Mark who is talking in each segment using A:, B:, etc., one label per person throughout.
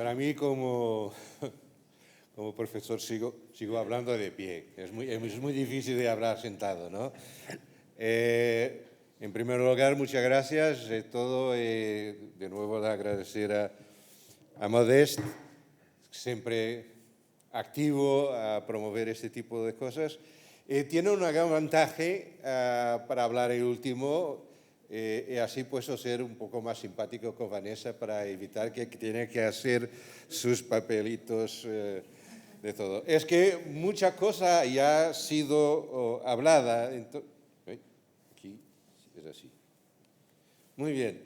A: Para mí, como profesor, sigo hablando de pie. Es muy difícil de hablar sentado, ¿no? En primer lugar, muchas gracias. De nuevo, agradecer a Modest, siempre activo a promover este tipo de cosas. Tiene una gran ventaja para hablar el último, y así puedo ser un poco más simpático con Vanessa para evitar que tiene que hacer sus papelitos de todo. Es que mucha cosa ya ha sido hablada. Aquí es así. Muy bien.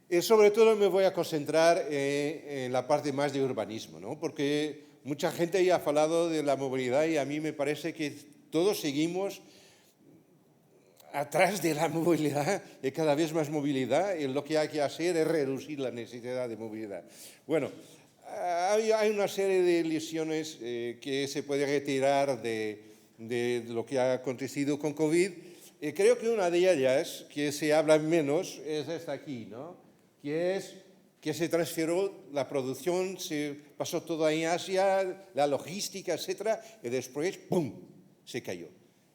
A: Y sobre todo me voy a concentrar en la parte más de urbanismo, ¿no? Porque mucha gente ya ha hablado de la movilidad y a mí me parece que todos seguimos atrás de la movilidad, y cada vez más movilidad, y lo que hay que hacer es reducir la necesidad de movilidad. Bueno, hay una serie de lecciones que se puede retirar de lo que ha acontecido con COVID. Creo que una de ellas, que se habla menos, es esta aquí, ¿no? Que es que se transfirió la producción, se pasó todo en Asia, la logística, etcétera, y después, ¡pum!, se cayó.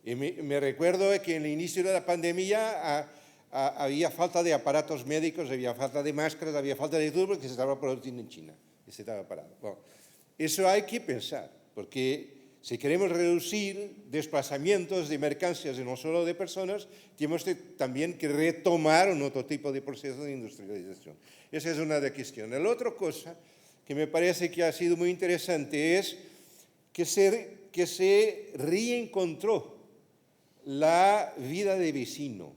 A: Y me recuerdo que en el inicio de la pandemia había falta de aparatos médicos, había falta de máscaras, había falta de todo porque se estaba produciendo en China y se estaba parado. Bueno, eso hay que pensar, porque si queremos reducir desplazamientos de mercancías y no solo de personas, tenemos también que retomar un otro tipo de proceso de industrialización. Esa es una de las cuestiones. La otra cosa que me parece que ha sido muy interesante es que se reencontró la vida de vecino,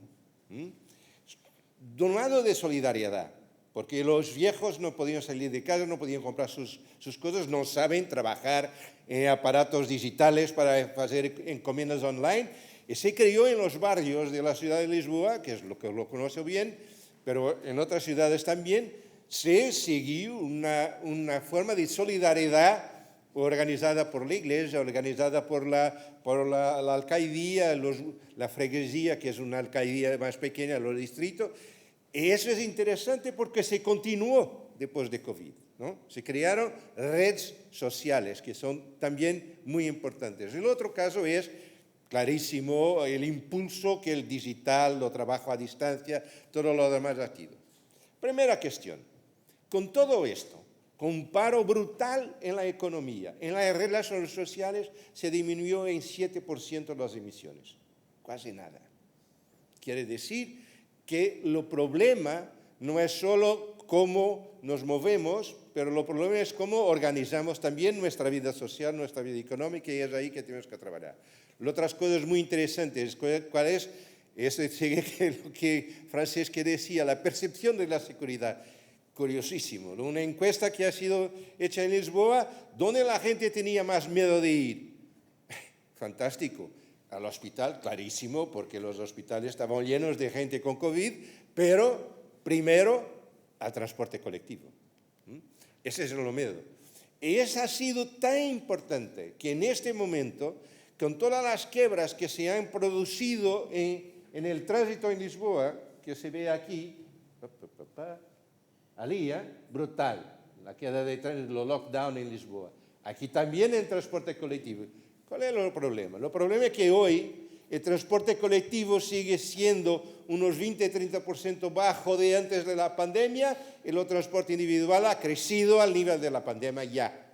A: de un lado de solidaridad, porque los viejos no podían salir de casa, no podían comprar sus cosas, no saben trabajar en aparatos digitales para hacer encomiendas online, y se creó en los barrios de la ciudad de Lisboa, que es lo que lo conozco bien, pero en otras ciudades también, se siguió una forma de solidaridad organizada por la iglesia, organizada por la alcaldía, la freguesía, que es una alcaldía más pequeña, los distritos. Y eso es interesante porque se continuó después de COVID, ¿no? Se crearon redes sociales que son también muy importantes. El otro caso es clarísimo el impulso que el digital, lo trabajo a distancia, todo lo demás ha tenido. Primera cuestión, con todo esto, con un paro brutal en la economía, en las relaciones sociales se disminuyó en 7% las emisiones, casi nada. Quiere decir que el problema no es solo cómo nos movemos, pero el problema es cómo organizamos también nuestra vida social, nuestra vida económica, y es ahí que tenemos que trabajar. Otras cosas muy interesantes, ¿cuál es? Eso sigue lo que Francesc decía, la percepción de la seguridad. Curiosísimo, una encuesta que ha sido hecha en Lisboa, ¿dónde la gente tenía más miedo de ir? Fantástico. Al hospital, clarísimo, porque los hospitales estaban llenos de gente con COVID, pero primero al transporte colectivo. Ese es el miedo. Y eso ha sido tan importante que en este momento, con todas las quiebras que se han producido en el tránsito en Lisboa, que se ve aquí, brutal, la queda de los lockdown en Lisboa. Aquí también el transporte colectivo. ¿Cuál es el problema? El problema es que hoy el transporte colectivo sigue siendo unos 20-30% bajo de antes de la pandemia y el transporte individual ha crecido al nivel de la pandemia ya.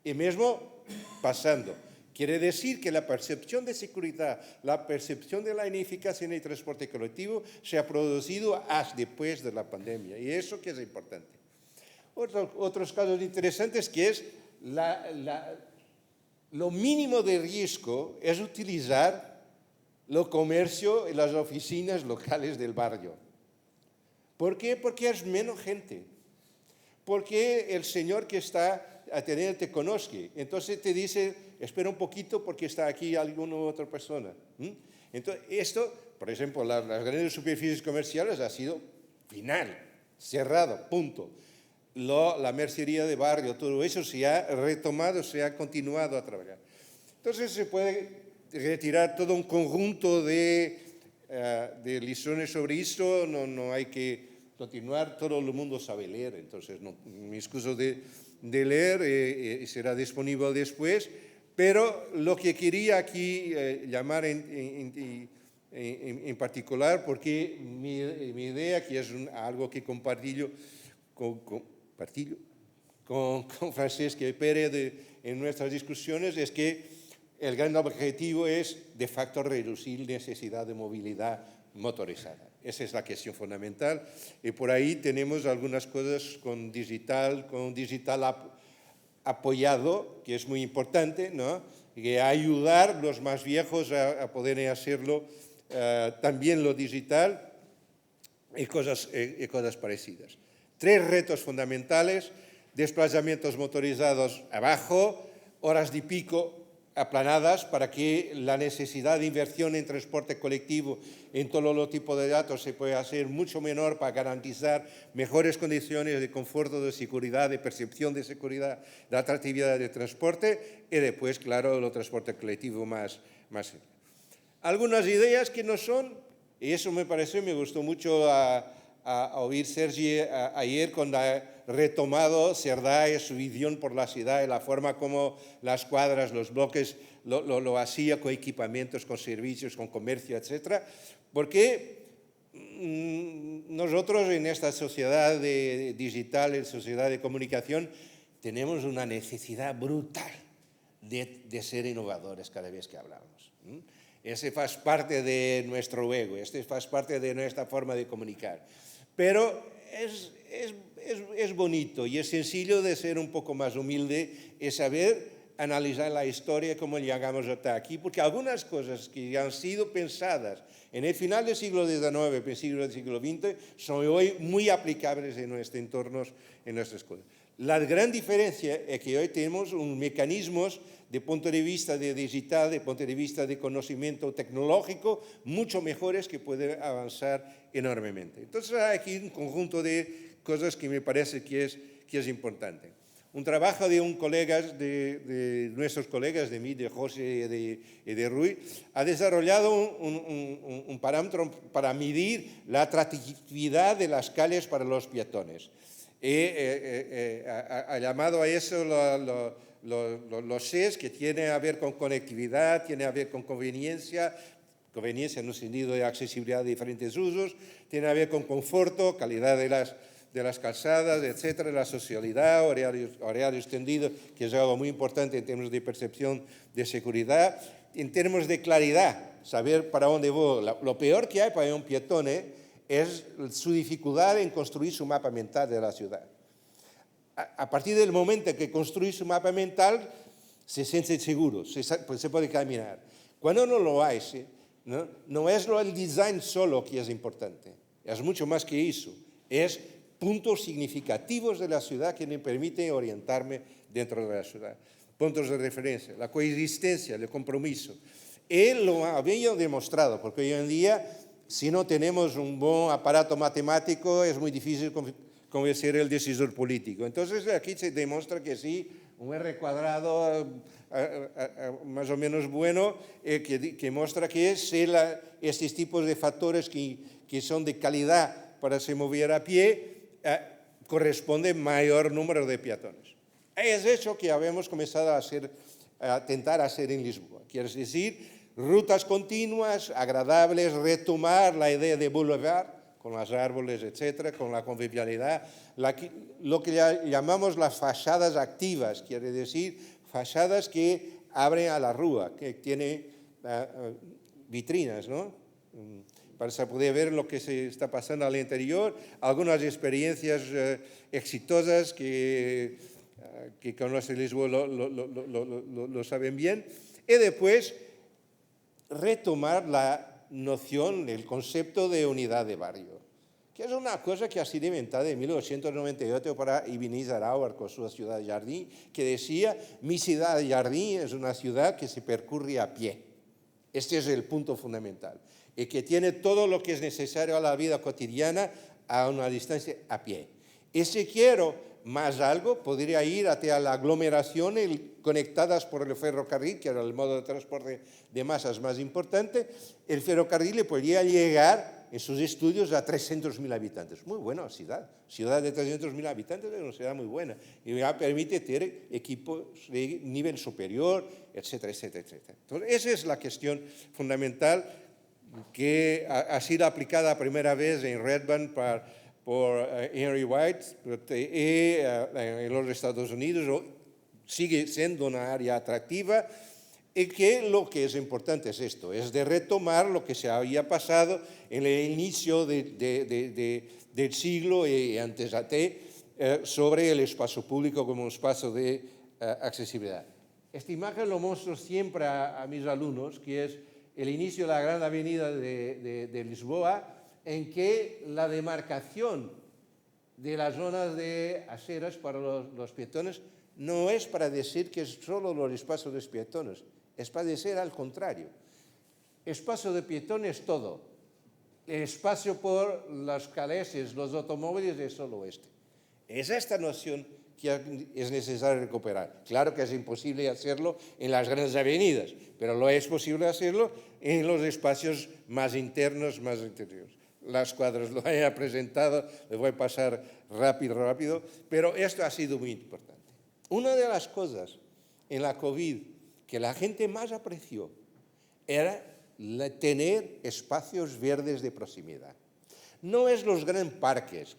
A: Y mismo pasando. Quiere decir que la percepción de seguridad, la percepción de la ineficacia en el transporte colectivo se ha producido hasta después de la pandemia. Y eso que es importante. Otros casos interesantes que es lo mínimo de riesgo es utilizar el comercio y las oficinas locales del barrio. ¿Por qué? Porque es menos gente. Porque el señor que está atendiendo te conoce. Entonces te dice, espera un poquito porque está aquí alguna otra persona. Entonces, esto, por ejemplo, las grandes superficies comerciales ha sido final, cerrado, punto. La mercería de barrio, todo eso se ha retomado, se ha continuado a trabajar. Entonces se puede retirar todo un conjunto de lecciones sobre esto, no hay que continuar, todo el mundo sabe leer, entonces no me excuso de leer, será disponible después, pero lo que quería aquí llamar en particular, porque mi idea, que es algo que compartillo con Francesca Pérez en nuestras discusiones, es que el gran objetivo es, de facto, reducir necesidad de movilidad motorizada. Esa es la cuestión fundamental. Y por ahí tenemos algunas cosas con digital apoyado, que es muy importante, ¿no? Que ayudar a los más viejos a poder hacerlo también lo digital y cosas parecidas. 3 retos fundamentales: desplazamientos motorizados abajo, horas de pico aplanadas para que la necesidad de inversión en transporte colectivo en todo los tipos de datos se pueda hacer mucho menor para garantizar mejores condiciones de confort, de seguridad, de percepción de seguridad, de atractividad de transporte y después, claro, el transporte colectivo más. Algunas ideas que no son, y eso me gustó mucho a oír Sergi ayer cuando ha retomado Cerdá y su visión por la ciudad y la forma como las cuadras, los bloques lo hacía con equipamientos, con servicios, con comercio, etc. Porque nosotros en esta sociedad digital, en sociedad de comunicación, tenemos una necesidad brutal de ser innovadores cada vez que hablamos. Ese faz parte de nuestro ego, este faz parte de nuestra forma de comunicar. Pero es bonito y es sencillo de ser un poco más humilde y saber analizar la historia como llegamos hasta aquí, porque algunas cosas que han sido pensadas en el final del siglo XIX, principios del siglo XX, son hoy muy aplicables en nuestros entornos, en nuestras cosas. La gran diferencia es que hoy tenemos mecanismos de punto de vista de digital, de punto de vista de conocimiento tecnológico, mucho mejores que pueden avanzar enormemente. Entonces hay aquí un conjunto de cosas que me parece que es importante. Un trabajo de de nuestros colegas, de mí, de José y de Rui, ha desarrollado un parámetro para medir la atractividad de las calles para los peatones. Ha llamado a eso los SES, que tiene a ver con conectividad, tiene a ver con conveniencia en un sentido de accesibilidad de diferentes usos, tiene a ver con conforto, calidad de las calzadas, etcétera, la socialidad, horario extendido, que es algo muy importante en términos de percepción de seguridad, en términos de claridad, saber para dónde voy. Lo peor que hay para un peatón es su dificultad en construir su mapa mental de la ciudad. A partir del momento que construye su mapa mental, se siente seguro, se puede caminar. Cuando no lo hace, no es el design solo que es importante, es mucho más que eso, es puntos significativos de la ciudad que me permiten orientarme dentro de la ciudad. Puntos de referencia, la coexistencia, el compromiso. Él lo había demostrado, porque hoy en día, si no tenemos un buen aparato matemático, es muy difícil convencer el decisor político. Entonces, aquí se demuestra que sí, un R cuadrado más o menos bueno, que muestra que estos tipos de factores que son de calidad para se mover a pie, corresponde mayor número de peatones. Es eso que habíamos comenzado a intentar hacer en Lisboa. Quiere decir, rutas continuas, agradables, retomar la idea de boulevard, con los árboles, etcétera, con la convivialidad, lo que llamamos las fachadas activas, quiere decir, fachadas que abren a la rúa, que tienen vitrinas, ¿no? Para poder ver lo que se está pasando al interior, algunas experiencias exitosas que conocen Lisboa lo saben bien, y después retomar la noción, el concepto de unidad de barrio, que es una cosa que ha sido inventada en 1898 para Ebenezer Howard con su ciudad jardín, que decía, mi ciudad jardín es una ciudad que se percurre a pie. Este es el punto fundamental, y que tiene todo lo que es necesario a la vida cotidiana a una distancia a pie. Y si quiero más algo, podría ir hacia la aglomeración conectadas por el ferrocarril, que era el modo de transporte de masas más importante. El ferrocarril podría llegar en sus estudios a 300.000 habitantes. Muy buena ciudad. Ciudad de 300.000 habitantes es una ciudad muy buena. Y ya permite tener equipos de nivel superior, etcétera, etcétera, etcétera. Entonces, esa es la cuestión fundamental que ha sido aplicada a primera vez en Redmond por Henry White en los Estados Unidos. Sigue siendo una área atractiva. Y que lo que es importante es esto, es de retomar lo que se había pasado en el inicio del siglo y antes sobre el espacio público como un espacio de accesibilidad. Esta imagen lo muestro siempre a mis alumnos, que es el inicio de la gran avenida de Lisboa, en que la demarcación de las zonas de aceras para los peatones no es para decir que es solo los espacios de peatones, es para decir al contrario. Espacio de peatones es todo. El espacio por las calles, los automóviles es solo este. Es esta noción que es necesario recuperar. Claro que es imposible hacerlo en las grandes avenidas, pero lo es posible hacerlo en los espacios más internos, más interiores. Las cuadras lo he presentado, les voy a pasar rápido, pero esto ha sido muy importante. Una de las cosas en la COVID que la gente más apreció era tener espacios verdes de proximidad. No es los grandes parques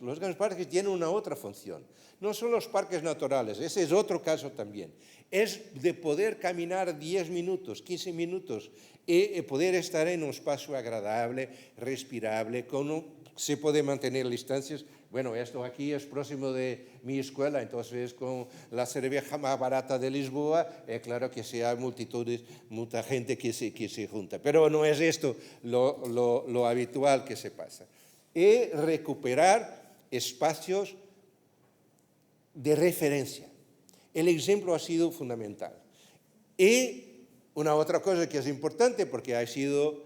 A: tienen una otra función. No son los parques naturales, ese es otro caso también. Es de poder caminar 10 minutos, 15 minutos y poder estar en un espacio agradable, respirable, se puede mantener distancias. Bueno, esto aquí es próximo de mi escuela, entonces con la cerveza más barata de Lisboa, claro que sí hay mucha gente que se junta. Pero no es esto lo habitual que se pasa. Y recuperar espacios de referencia. El ejemplo ha sido fundamental. Y una otra cosa que es importante, porque ha sido,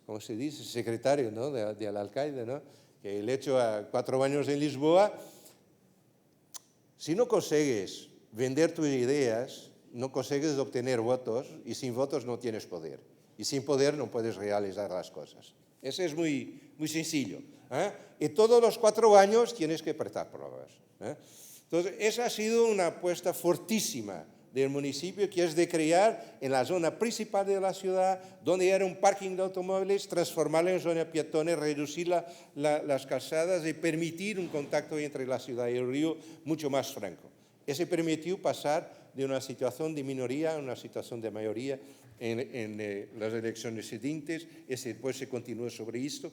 A: ¿cómo se dice?, secretario, ¿no?, del alcalde, ¿no?, que el hecho a 4 años en Lisboa, si no consigues vender tus ideas, no consigues obtener votos, y sin votos no tienes poder. Y sin poder no puedes realizar las cosas. Eso es muy sencillo. Y todos los 4 años tienes que apretar pruebas. Entonces, esa ha sido una apuesta fortísima del municipio, que es de crear en la zona principal de la ciudad, donde era un parking de automóviles, transformarla en zona peatones, reducir las calzadas y permitir un contacto entre la ciudad y el río mucho más franco. Eso permitió pasar de una situación de minoría a una situación de mayoría en las elecciones siguientes, y después se continuó sobre esto.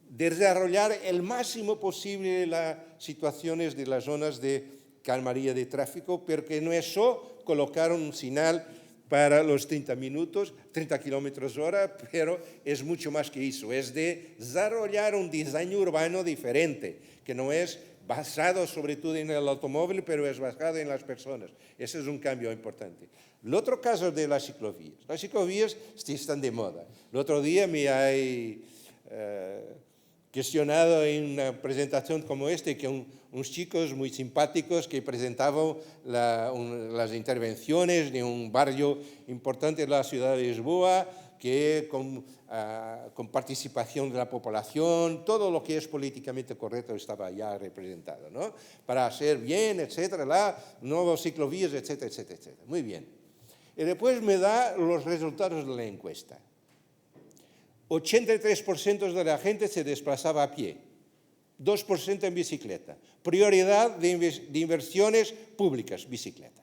A: Desarrollar el máximo posible las situaciones de las zonas de calmaría de tráfico, porque no es solo colocar un señal para los 30 kilómetros hora, pero es mucho más que eso. Es de desarrollar un diseño urbano diferente, que no es basado sobre todo en el automóvil, pero es basado en las personas. Ese es un cambio importante. El otro caso de las ciclovías. Las ciclovías están de moda. El otro día me hay cuestionado en una presentación como esta, que unos chicos muy simpáticos que presentaban las intervenciones de un barrio importante de la ciudad de Lisboa, que con participación de la población, todo lo que es políticamente correcto estaba ya representado, ¿no?, para hacer bien, etcétera, nuevas ciclovías, etcétera, etcétera, etcétera. Muy bien. Y después me da los resultados de la encuesta. 83% de la gente se desplazaba a pie, 2% en bicicleta. Prioridad de inversiones públicas, bicicleta.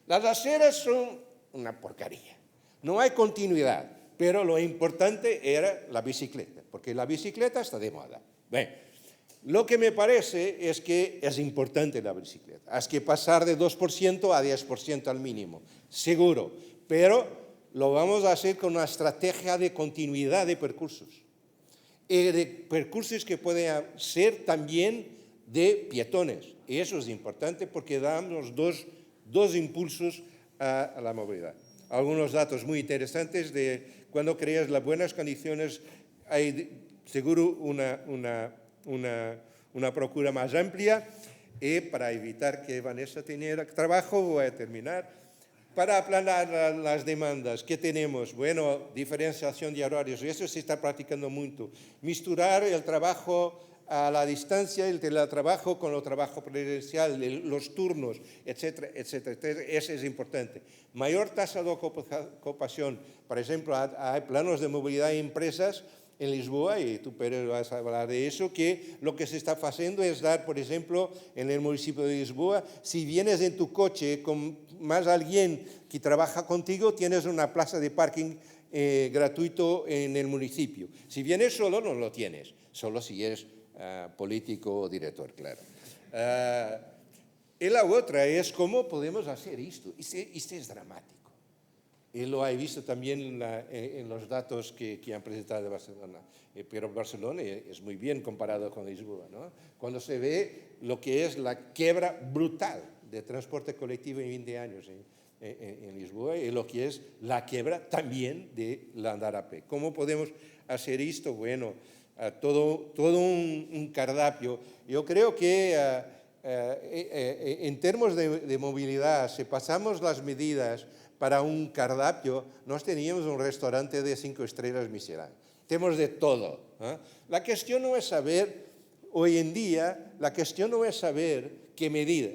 A: Las aceras son una porcaría. No hay continuidad, pero lo importante era la bicicleta, porque la bicicleta está de moda. Bien, lo que me parece es que es importante la bicicleta. Hay que pasar de 2% a 10% al mínimo, seguro, pero lo vamos a hacer con una estrategia de continuidad de percursos. Y de percursos que pueden ser también de peatones. Y eso es importante porque damos dos impulsos a la movilidad. Algunos datos muy interesantes de cuando creas las buenas condiciones, hay seguro una procura más amplia. Y para evitar que Vanessa tenga trabajo, voy a terminar. Para aplanar las demandas, ¿qué tenemos? Bueno, diferenciación de horarios, eso se está practicando mucho. Misturar el trabajo a la distancia, el teletrabajo con el trabajo presencial, los turnos, etcétera, etcétera. Eso es importante. Mayor tasa de ocupación. Por ejemplo, hay planos de movilidad en empresas en Lisboa, y tú, Pérez, vas a hablar de eso, que lo que se está haciendo es dar, por ejemplo, en el municipio de Lisboa, si vienes en tu coche con más alguien que trabaja contigo, tienes una plaza de parking gratuito en el municipio. Si vienes solo, no lo tienes, solo si eres político o director, claro. Y la otra es cómo podemos hacer esto. Esto es dramático. Y lo he visto también en los datos que han presentado de Barcelona. Pero Barcelona es muy bien comparado con Lisboa, ¿no? Cuando se ve lo que es la quiebra brutal de transporte colectivo en 20 años en Lisboa y lo que es la quiebra también de la andar a pie. ¿Cómo podemos hacer esto? Bueno, todo un cardápio. Yo creo que en términos de movilidad, si pasamos las medidas para un cardápio, nos teníamos un restaurante de 5 estrellas Michelin. Tenemos de todo. La cuestión no es saber, hoy en día, la cuestión no es saber qué medida,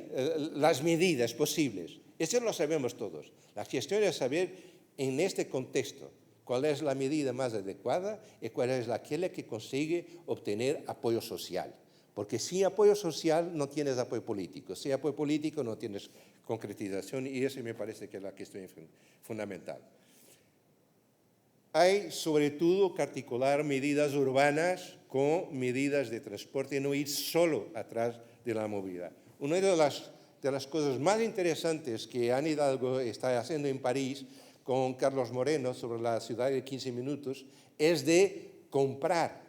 A: las medidas posibles. Eso lo sabemos todos. La cuestión es saber, en este contexto, cuál es la medida más adecuada y cuál es aquella que consigue obtener apoyo social. Porque sin apoyo social no tienes apoyo político. Sin apoyo político no tienes concretización y eso me parece que es la cuestión fundamental. Hay, sobre todo, que articular medidas urbanas con medidas de transporte y no ir solo atrás de la movilidad. Una de las cosas más interesantes que Anne Hidalgo está haciendo en París con Carlos Moreno sobre la ciudad de 15 minutos es de comprar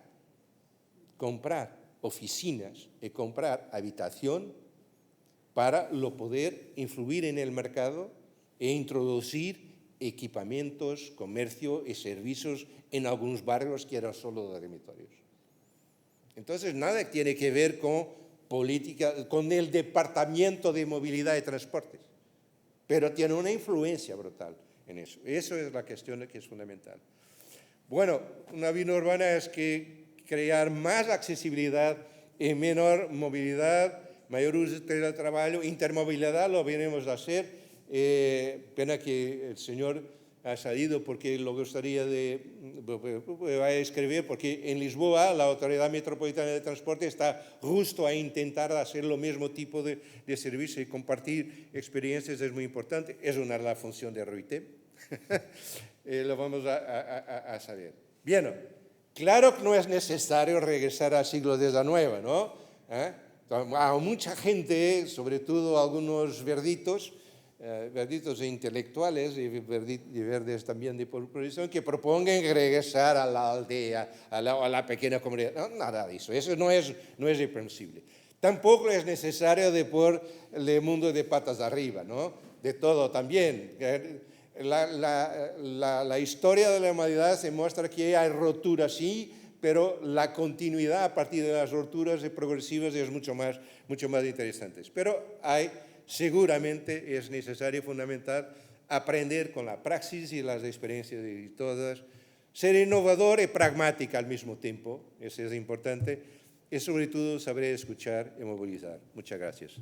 A: oficinas y comprar habitación para poder influir en el mercado e introducir equipamientos, comercio y servicios en algunos barrios que eran solo dormitorios. Entonces, nada tiene que ver con política, con el Departamento de Movilidad y Transportes, pero tiene una influencia brutal en eso. Eso es la cuestión que es fundamental. Bueno, una vida urbana es que crear más accesibilidad y menor movilidad, mayor uso del teletrabajo, intermovilidad, lo venimos a hacer. Pena que el señor ha salido porque lo gustaría escribir, porque en Lisboa la Autoridad Metropolitana de Transporte está justo a intentar hacer lo mismo tipo de servicio y compartir experiencias es muy importante. Es una la función de RUITEM. Lo vamos a saber. Bien, claro que no es necesario regresar al siglo XIX, ¿no? A mucha gente, sobre todo algunos verditos e intelectuales y verdes también de profesión, que propongan regresar a la aldea, a la pequeña comunidad. No, nada de eso, eso no es irreversible. Tampoco es necesario de por el mundo de patas arriba, ¿no? De todo también. La historia de la humanidad se muestra que hay roturas, sí, pero la continuidad a partir de las roturas progresivas es mucho más interesante. Pero seguramente es necesario y fundamental aprender con la praxis y las experiencias de todas, ser innovador y pragmática al mismo tiempo, eso es importante, y sobre todo saber escuchar y movilizar. Muchas gracias.